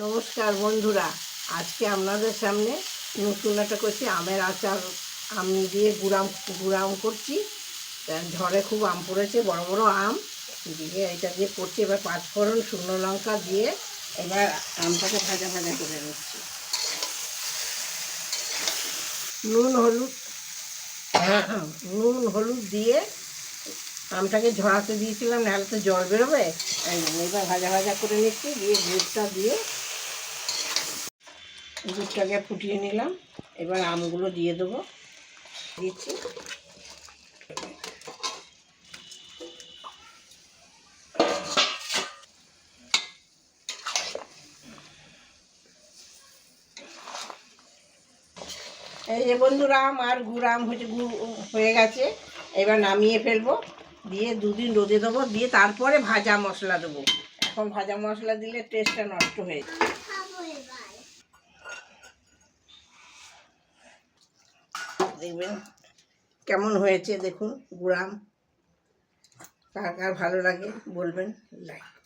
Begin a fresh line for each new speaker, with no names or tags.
নমস্কার বন্ধুরা, আজকে আপনাদের সামনে নতুন একটা করছি আমের আচার। আম দিয়ে গুড়াম করছি। ঝড়ে খুব আম পড়েছে, বড় বড় আম দিয়ে এটা দিয়ে করছি। এবার পাঁচফোড়ন, শুকনো লঙ্কা দিয়ে এবার আমটাকে ভাজা ভাজা করে নিচ্ছি। নুন হলুদ দিয়ে আমটাকে ঝরাতে দিয়েছিলাম, নাহলে তো জল বেরোবে। এবার ভাজা ভাজা করে নিচ্ছি, দিয়ে দুধটাকে ফুটিয়ে নিলাম। এবার আমগুলো দিয়ে দেবো, দিচ্ছি। এই যে বন্ধুরা, আমার গুড় হয়ে গেছে। এবার নামিয়ে ফেলবো, দিয়ে দুদিন রোদে দেবো, দিয়ে তারপরে ভাজা মশলা দেবো। এখন ভাজা মশলা দিলে টেস্টটা নষ্ট হয়ে যায়। দেখবেন কেমন হয়েছে, দেখুন গুড় আম। কার কার ভালো লাগে বলবেন, লাইক